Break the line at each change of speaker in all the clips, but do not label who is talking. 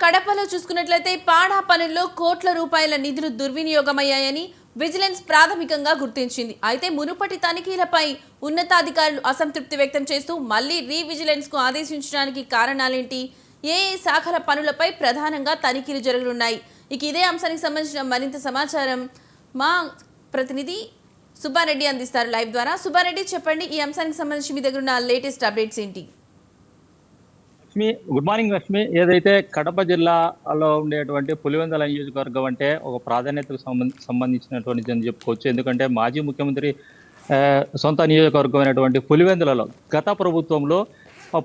కడపలో చూసుకున్నట్లయితే పాడా పనుల్లో కోట్ల రూపాయల నిధులు దుర్వినియోగమయ్యాయని విజిలెన్స్ ప్రాథమికంగా గుర్తించింది. అయితే మునుపటి తనిఖీలపై ఉన్నతాధికారులు అసంతృప్తి వ్యక్తం చేస్తూ మళ్లీ విజిలెన్స్ కు ఆదేశించడానికి కారణాలేంటి, ఏ శాఖల పనులపై ప్రధానంగా తనిఖీలు జరగనున్నాయి? ఇక ఇదే అంశానికి సంబంధించిన మరింత సమాచారం మా ప్రతినిధి సుబ్బారెడ్డి అందిస్తారు లైవ్ ద్వారా. సుబ్బారెడ్డి, చెప్పండి, ఈ అంశానికి సంబంధించి మీ దగ్గర ఉన్న లేటెస్ట్ అప్డేట్స్ ఏంటి?
Lakshmi, good morning Lakshmi. ఏదైతే కడప జిల్లాలో ఉండేటువంటి పులివెందుల నియోజకవర్గం అంటే ఒక ప్రాధాన్యతకు సంబంధించినటువంటి అని చెప్పుకోవచ్చు. ఎందుకంటే మాజీ ముఖ్యమంత్రి సొంత నియోజకవర్గం అయినటువంటి పులివెందులలో గత ప్రభుత్వంలో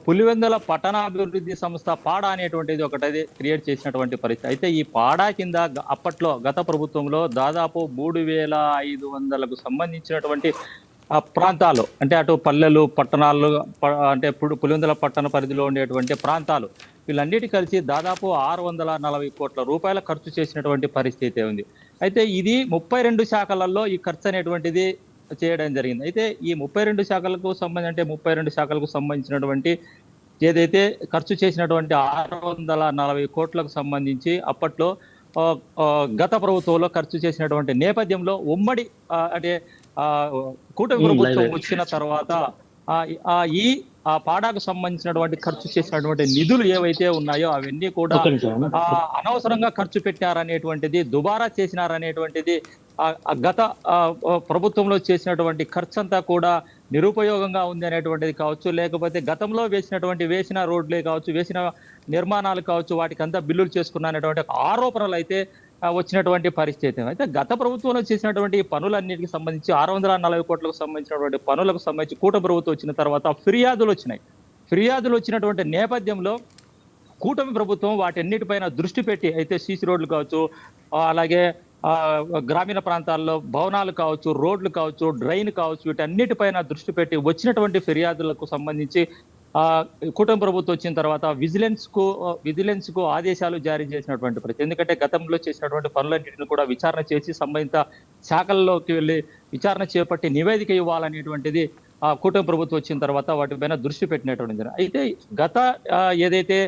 పులివెందుల పట్టణాభివృద్ధి సంస్థ పాడా అనేటువంటిది ఒకటి క్రియేట్ చేసినటువంటి పరిస్థితి. అయితే ఈ పాడా కింద అప్పట్లో గత ప్రభుత్వంలో దాదాపు 3,500కు సంబంధించినటువంటి ప్రాంతాలు, అంటే అటు పల్లెలు, పట్టణాలు, అంటే పులివెందుల పట్టణ పరిధిలో ఉండేటువంటి ప్రాంతాలు, వీళ్ళన్నిటి కలిసి దాదాపు 640 కోట్ల రూపాయల ఖర్చు చేసినటువంటి పరిస్థితి ఉంది. అయితే ఇది 32 శాఖలలో ఈ ఖర్చు అనేటువంటిది చేయడం జరిగింది. అయితే ఈ 32 శాఖలకు సంబంధించి, అంటే 32 శాఖలకు సంబంధించినటువంటి ఏదైతే ఖర్చు చేసినటువంటి 640 కోట్లకు సంబంధించి అప్పట్లో గత ప్రభుత్వంలో ఖర్చు చేసినటువంటి నేపథ్యంలో ఉమ్మడి అంటే కూటమి ప్రభుత్వం వచ్చిన తర్వాత ఈ పాడాకు సంబంధించినటువంటి ఖర్చు చేసినటువంటి నిధులు ఏవైతే ఉన్నాయో అవన్నీ కూడా అనవసరంగా ఖర్చు పెట్టారనేటువంటిది, దుబారా చేసినారనేటువంటిది, గత ప్రభుత్వంలో చేసినటువంటి ఖర్చు అంతా కూడా నిరుపయోగంగా ఉంది అనేటువంటిది కావచ్చు, లేకపోతే గతంలో వేసిన రోడ్లే కావచ్చు, వేసిన నిర్మాణాలు కావచ్చు, వాటికి అంతా బిల్లులు చేసుకున్న అనేటువంటి ఆరోపణలు అయితే వచ్చినటువంటి పరిస్థితి. అయితే గత ప్రభుత్వంలో చేసినటువంటి పనులన్నిటికి సంబంధించి 640 కోట్లకు సంబంధించినటువంటి పనులకు సంబంధించి కూటమి ప్రభుత్వం వచ్చిన తర్వాత ఫిర్యాదులు వచ్చినటువంటి నేపథ్యంలో కూటమి ప్రభుత్వం వాటన్నిటిపైన దృష్టి పెట్టి, అయితే సీసీ రోడ్లు కావచ్చు, అలాగే గ్రామీణ ప్రాంతాల్లో భవనాలు కావచ్చు, రోడ్లు కావచ్చు, డ్రైన్ కావచ్చు, వీటన్నిటిపైన దృష్టి పెట్టి వచ్చినటువంటి ఫిర్యాదులకు సంబంధించి కూటమి ప్రభుత్వం వచ్చిన తర్వాత విజిలెన్స్ కు ఆదేశాలు జారీ చేసినటువంటి పరిస్థితి. ఎందుకంటే గతంలో చేసినటువంటి పనులన్నింటిని కూడా విచారణ చేసి సంబంధిత శాఖల్లోకి వెళ్ళి విచారణ చేపట్టి నివేదిక ఇవ్వాలనేటువంటిది కూటమి ప్రభుత్వం వచ్చిన తర్వాత వాటిపైన దృష్టి పెట్టినటువంటి. అయితే ఏదైతే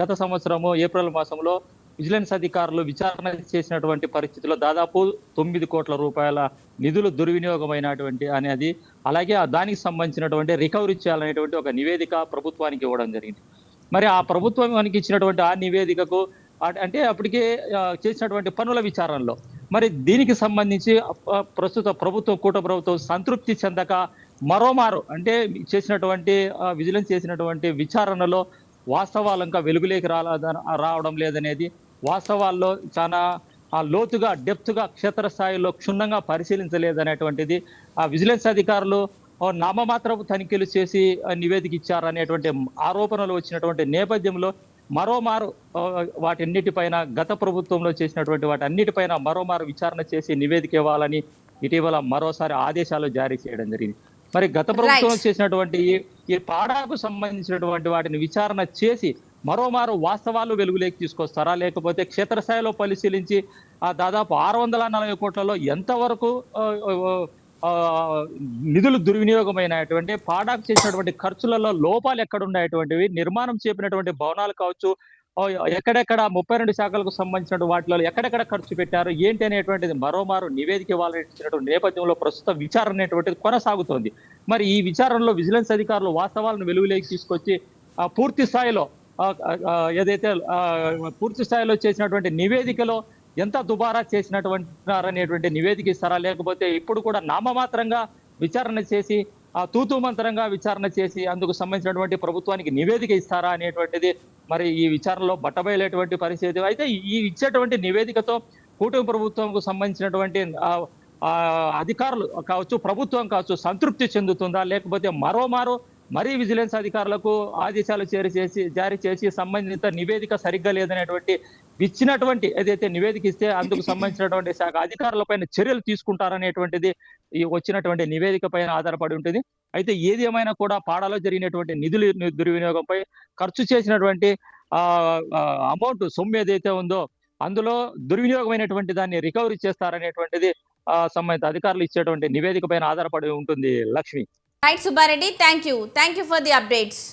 గత సంవత్సరము ఏప్రిల్ మాసంలో విజిలెన్స్ అధికారులు విచారణ చేసినటువంటి పరిస్థితిలో దాదాపు 9 కోట్ల రూపాయల నిధులు దుర్వినియోగమైనటువంటి అనేది, అలాగే దానికి సంబంధించినటువంటి రికవరీ చేయాలనేటువంటి ఒక నివేదిక ప్రభుత్వానికి ఇవ్వడం జరిగింది. మరి ఆ ప్రభుత్వానికి ఇచ్చినటువంటి ఆ నివేదికకు, అంటే అప్పటికే చేసినటువంటి పనుల విచారణలో మరి దీనికి సంబంధించి ప్రస్తుత కూటమి ప్రభుత్వం సంతృప్తి చెందక మరోమారు, అంటే విజిలెన్స్ చేసినటువంటి విచారణలో వాస్తవాలు ఇంకా వెలుగులోకి రావడం లేదనేది, వాస్తవాల్లో చాలా లోతుగా డెప్త్గా క్షేత్రస్థాయిలో క్షుణ్ణంగా పరిశీలించలేదనేటువంటిది, విజిలెన్స్ అధికారులు నామమాత్రపు తనిఖీలు చేసి నివేదిక ఇచ్చారనేటువంటి ఆరోపణలు వచ్చినటువంటి నేపథ్యంలో మరోమారు వాటన్నిటిపైన గత ప్రభుత్వంలో చేసినటువంటి వాటన్నిటిపైన మరోమారు విచారణ చేసి నివేదిక ఇవ్వాలని ఇటీవల మరోసారి ఆదేశాలు జారీ చేయడం జరిగింది. మరి గత ప్రభుత్వంలో చేసినటువంటి ఈ పాడాకు సంబంధించినటువంటి వాటిని విచారణ చేసి మరోమారు వాస్తవాలు వెలుగులోకి తీసుకొస్తారా, లేకపోతే క్షేత్రస్థాయిలో పరిశీలించి దాదాపు 640 కోట్లలో ఎంతవరకు నిధులు దుర్వినియోగమైనటువంటి, పాడాకు చేసినటువంటి ఖర్చులలో లోపాలు ఎక్కడున్నాయటువంటివి, నిర్మాణం చేపినటువంటి భవనాలు కావచ్చు, ఎక్కడెక్కడ 32 శాఖలకు సంబంధించిన వాటిలో ఎక్కడెక్కడ ఖర్చు పెట్టారు ఏంటి అనేటువంటిది మరోమారు నివేదిక ఇవ్వాలనేటువంటి నేపథ్యంలో ప్రస్తుత విచారణ అనేటువంటిది కొనసాగుతోంది. మరి ఈ విచారణలో విజిలెన్స్ అధికారులు వాస్తవాలను వెలుగులోకి తీసుకొచ్చి పూర్తి స్థాయిలో చేసినటువంటి నివేదికలో ఎంత దుబారా చేసినటువంటి నివేదిక ఇస్తారా, లేకపోతే ఇప్పుడు కూడా నామమాత్రంగా విచారణ చేసి తూతూ మంత్రంగా విచారణ చేసి అందుకు సంబంధించినటువంటి ప్రభుత్వానికి నివేదిక ఇస్తారా అనేటువంటిది మరి ఈ విచారణలో బట్టబయలేటువంటి పరిస్థితి. అయితే ఈ ఇచ్చేటువంటి నివేదికతో కూటమి ప్రభుత్వంకు సంబంధించినటువంటి అధికారులు కావచ్చు, ప్రభుత్వం కావచ్చు, సంతృప్తి చెందుతుందా, లేకపోతే మరీ విజిలెన్స్ అధికారులకు ఆదేశాలు జారీ చేసి సంబంధిత నివేదిక సరిగ్గా లేదనేటువంటి ఇచ్చినటువంటి ఏదైతే నివేదిక ఇస్తే అందుకు సంబంధించినటువంటి శాఖ అధికారులపైన చర్యలు తీసుకుంటారనేటువంటిది ఈ వచ్చినటువంటి నివేదిక పైన ఆధారపడి ఉంటుంది. అయితే ఏది ఏమైనా కూడా పాడాలో జరిగినటువంటి నిధుల దుర్వినియోగంపై ఖర్చు చేసినటువంటి అమౌంట్ సొమ్ము ఏదైతే ఉందో అందులో దుర్వినియోగమైనటువంటి దాన్ని రికవరీ చేస్తారనేటువంటిది సంబంధిత అధికారులు ఇచ్చేటువంటి నివేదిక పైన ఆధారపడి ఉంటుంది. Lakshmi.
Right Subbareddy, thank you for the updates.